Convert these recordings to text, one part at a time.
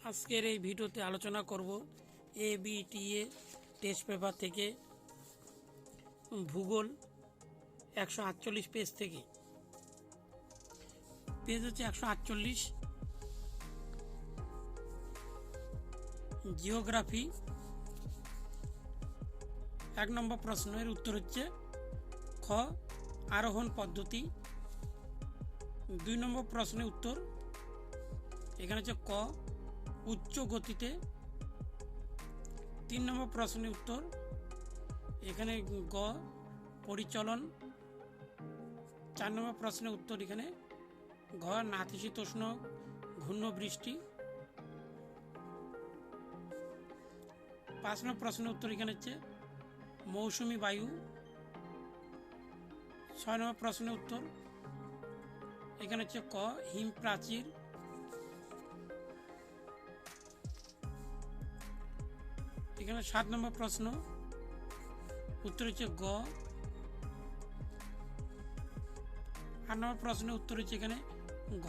আজকের এই ভিডিওতে আলোচনা করব ABTA টেস্ট পেপার থেকে ভূগোল 148 পেজ থেকে। পেজ হচ্ছে 148। জিওগ্রাফি 1 নম্বর প্রশ্নের উত্তর হচ্ছে খ আরোহণ পদ্ধতি। 2 নম্বর প্রশ্নের উত্তর এখানে হচ্ছে ক উচ্চ গতিতে। 3 নম্বর প্রশ্নের উত্তর এখানে গ পরিচলন। 4 নম্বর প্রশ্নের উত্তর এখানে ঘ নাতিশীতোষ্ণ ঘূর্ণ বৃষ্টি। 5 নম্বর প্রশ্নের উত্তর এখানে হচ্ছে মৌসুমী বায়ু। 6 নম্বর প্রশ্নের উত্তর এখানে হচ্ছে ক হিম প্রাচীর। এখানে 7 নম্বর প্রশ্ন উত্তর হচ্ছে গ। 8 নম্বর প্রশ্নের উত্তর হচ্ছে এখানে ঘ।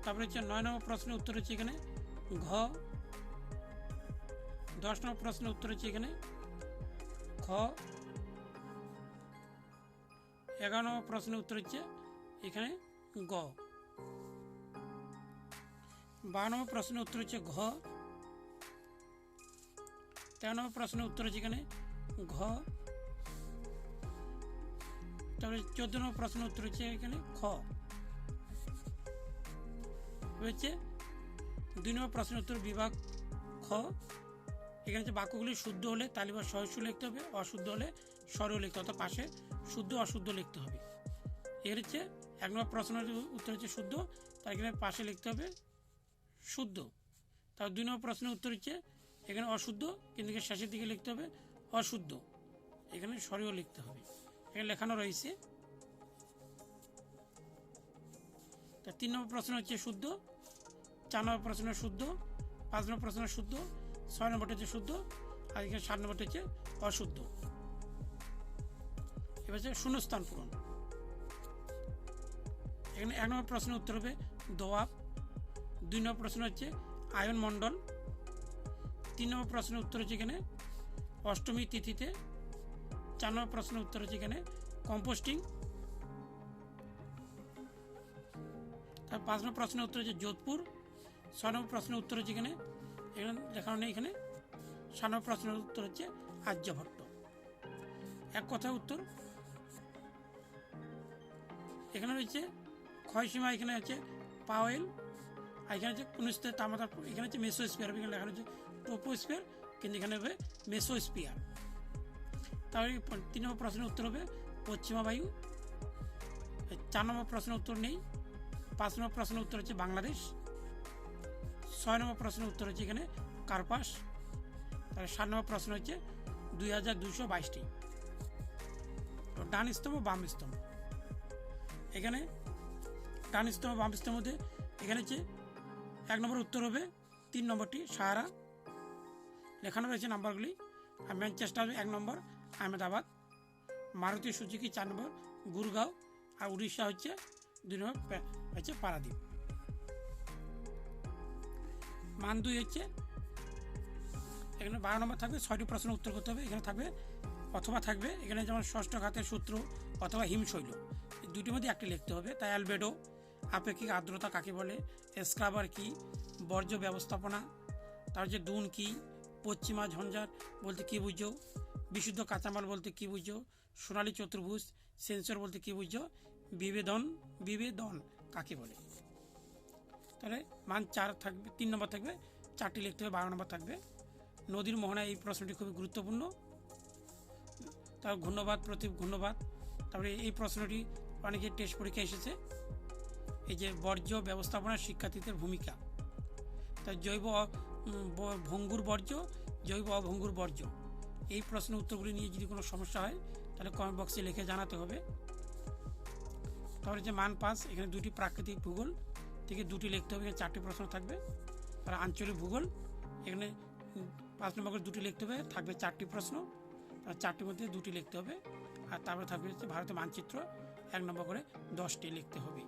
তারপরে হচ্ছে 9 নম্বর প্রশ্নের উত্তর হচ্ছে এখানে ঘ। 10 নম্বর প্রশ্নের উত্তর হচ্ছে এখানে খ। 11 নম্বর প্রশ্নের উত্তর হচ্ছে এখানে গ। 12 নম্বর প্রশ্নের উত্তর হচ্ছে ঘ। 13 নম্বর প্রশ্নের উত্তর হচ্ছে এখানে ঘ। তারপরে 14 নম্বর প্রশ্নের উত্তর হচ্ছে এখানে খ। হচ্ছে 2 নম্বর প্রশ্নের উত্তর বিভাগ খ। এখানে হচ্ছে বাক্যগুলি শুদ্ধ হলে তালিবা সহস্য লিখতে হবে, অশুদ্ধ হলে স্বরও লিখতে হবে, অর্থাৎ পাশে শুদ্ধ অশুদ্ধ লিখতে হবে। এর হচ্ছে 1 নম্বর প্রশ্নের উত্তর হচ্ছে শুদ্ধ, তার এখানে পাশে লিখতে হবে শুদ্ধ। তার 2 নম্বর প্রশ্নের উত্তর হচ্ছে এখানে অশুদ্ধ, কিন্তু শেষের দিকে লিখতে হবে অশুদ্ধ, এখানে স্বরেও লিখতে হবে, এখানে লেখানো রয়েছে। তার 3 নম্বর প্রশ্ন হচ্ছে শুদ্ধ, 4 নম্বর প্রশ্ন শুদ্ধ, 5 নম্বর প্রশ্ন শুদ্ধ, 6 নম্বরটা হচ্ছে শুদ্ধ, আর এখানে 7 নম্বরটা হচ্ছে অশুদ্ধ। এবার হচ্ছে শূন্যস্থান পূরণ। এখানে 1 নম্বর প্রশ্নের উত্তর হবে দোয়াব। 2 নম্বর প্রশ্ন হচ্ছে আয়ন মণ্ডল। 3 নম্বর প্রশ্নের উত্তর হচ্ছে এখানে অষ্টমী তিথিতে। 4 নম্বর প্রশ্নের উত্তর হচ্ছে এখানে কম্পোস্টিং। তার 5 নম্বর প্রশ্নের উত্তর হচ্ছে যোধপুর। 6 নম্বর প্রশ্নের উত্তর হচ্ছে এখানে লেখানো নেই, এখানে 7 নম্বর প্রশ্নের উত্তর হচ্ছে আর্যভট্ট। এক কথা উত্তর এখানে রয়েছে ক্ষয়সীমা, এখানে হচ্ছে পাওয়েল, আর এখানে হচ্ছে পুনঃস্থির তাপমাত্রা, এখানে হচ্ছে মেসোস্ফিয়ার, এখানে লেখানো হচ্ছে ট্রোপোস্ফিয়ার, কিন্তু এখানে হবে মেসোস্ফিয়ার। তাহলে 3 নম্বর প্রশ্নের উত্তর হবে পশ্চিমা বায়ু। 4 নম্বর প্রশ্নের উত্তর নেই। 5 নম্বর প্রশ্নের উত্তর হচ্ছে বাংলাদেশ। 6 নম্বর প্রশ্নের উত্তর হচ্ছে এখানে কার্পাস। তাহলে 7 নম্বর প্রশ্ন হচ্ছে 2222টি। ডান স্তম্ভ বাম স্তম্ভ, এখানে ডান স্তম্ভ বাম স্তম্ভের মধ্যে এখানে হচ্ছে 1 নম্বর উত্তর হবে 3 নম্বরটি সাহারা, লেখানো রয়েছে নাম্বারগুলি। আর ম্যানচেস্টার 1 নম্বর, আহমেদাবাদ। মারুতি সুজুকি 4 নম্বর, গুরগাঁও। আর উড়িষ্যা হচ্ছে 2 নম্বর হচ্ছে পারাদ্বীপ। মান 2 হচ্ছে এখানে 12 নম্বর থাকবে, 6টি প্রশ্নের উত্তর করতে হবে। এখানে থাকবে অথবা থাকবে এখানে যেমন ষষ্ঠ ঘাতের সূত্র অথবা হিমশৈল, এই দুটির মধ্যে একটি লিখতে হবে। তাই অ্যালবেডো, আপেক্ষিক আর্দ্রতা কাকে বলে, স্ক্রাবার কি, বর্জ্য ব্যবস্থাপনা, তার যে দুন কি, পশ্চিমা ঝঞ্ঝার বলতে কী বুঝো, বিশুদ্ধ কাঁচামাল বলতে কী বুঝো, সোনালী চতুর্ভুজ সেন্সর বলতে কী বুঝো, বিবেদন কাকে বলে। তাহলে মান 4 থাকবে, 3 নম্বর থাকবে, 4টি লিখতে হবে। 12 নম্বর থাকবে নদীর মোহনা, এই প্রশ্নটি খুবই গুরুত্বপূর্ণ। তার ঘূর্ণবাদ প্রতি ঘূর্ণবাদ। তারপরে এই প্রশ্নটি অনেকে টেস্ট পরীক্ষা এসেছে, এই যে বর্জ্য ব্যবস্থাপনার শিক্ষার্থীদের ভূমিকা। তার জৈব ভঙ্গুর বর্জ্য, জৈব অভঙ্গুর বর্জ্য, এই প্রশ্নের উত্তরগুলি নিয়ে যদি কোনো সমস্যা হয় তাহলে কমেন্ট বক্সে লিখে জানাতে হবে। তারপরে যে মান 5, এখানে 2টি প্রাকৃতিক ভূগোল থেকে 2টি লিখতে হবে, এখানে 4টি প্রশ্ন থাকবে। আর আঞ্চলিক ভূগোল এখানে 5 নম্বর করে 2টি লিখতে হবে, থাকবে 4টি প্রশ্ন, আর 4টির মধ্যে 2টি লিখতে হবে। আর তারপরে থাকবে হচ্ছে ভারতের মানচিত্র 1 নম্বর করে 10টি লিখতে হবে।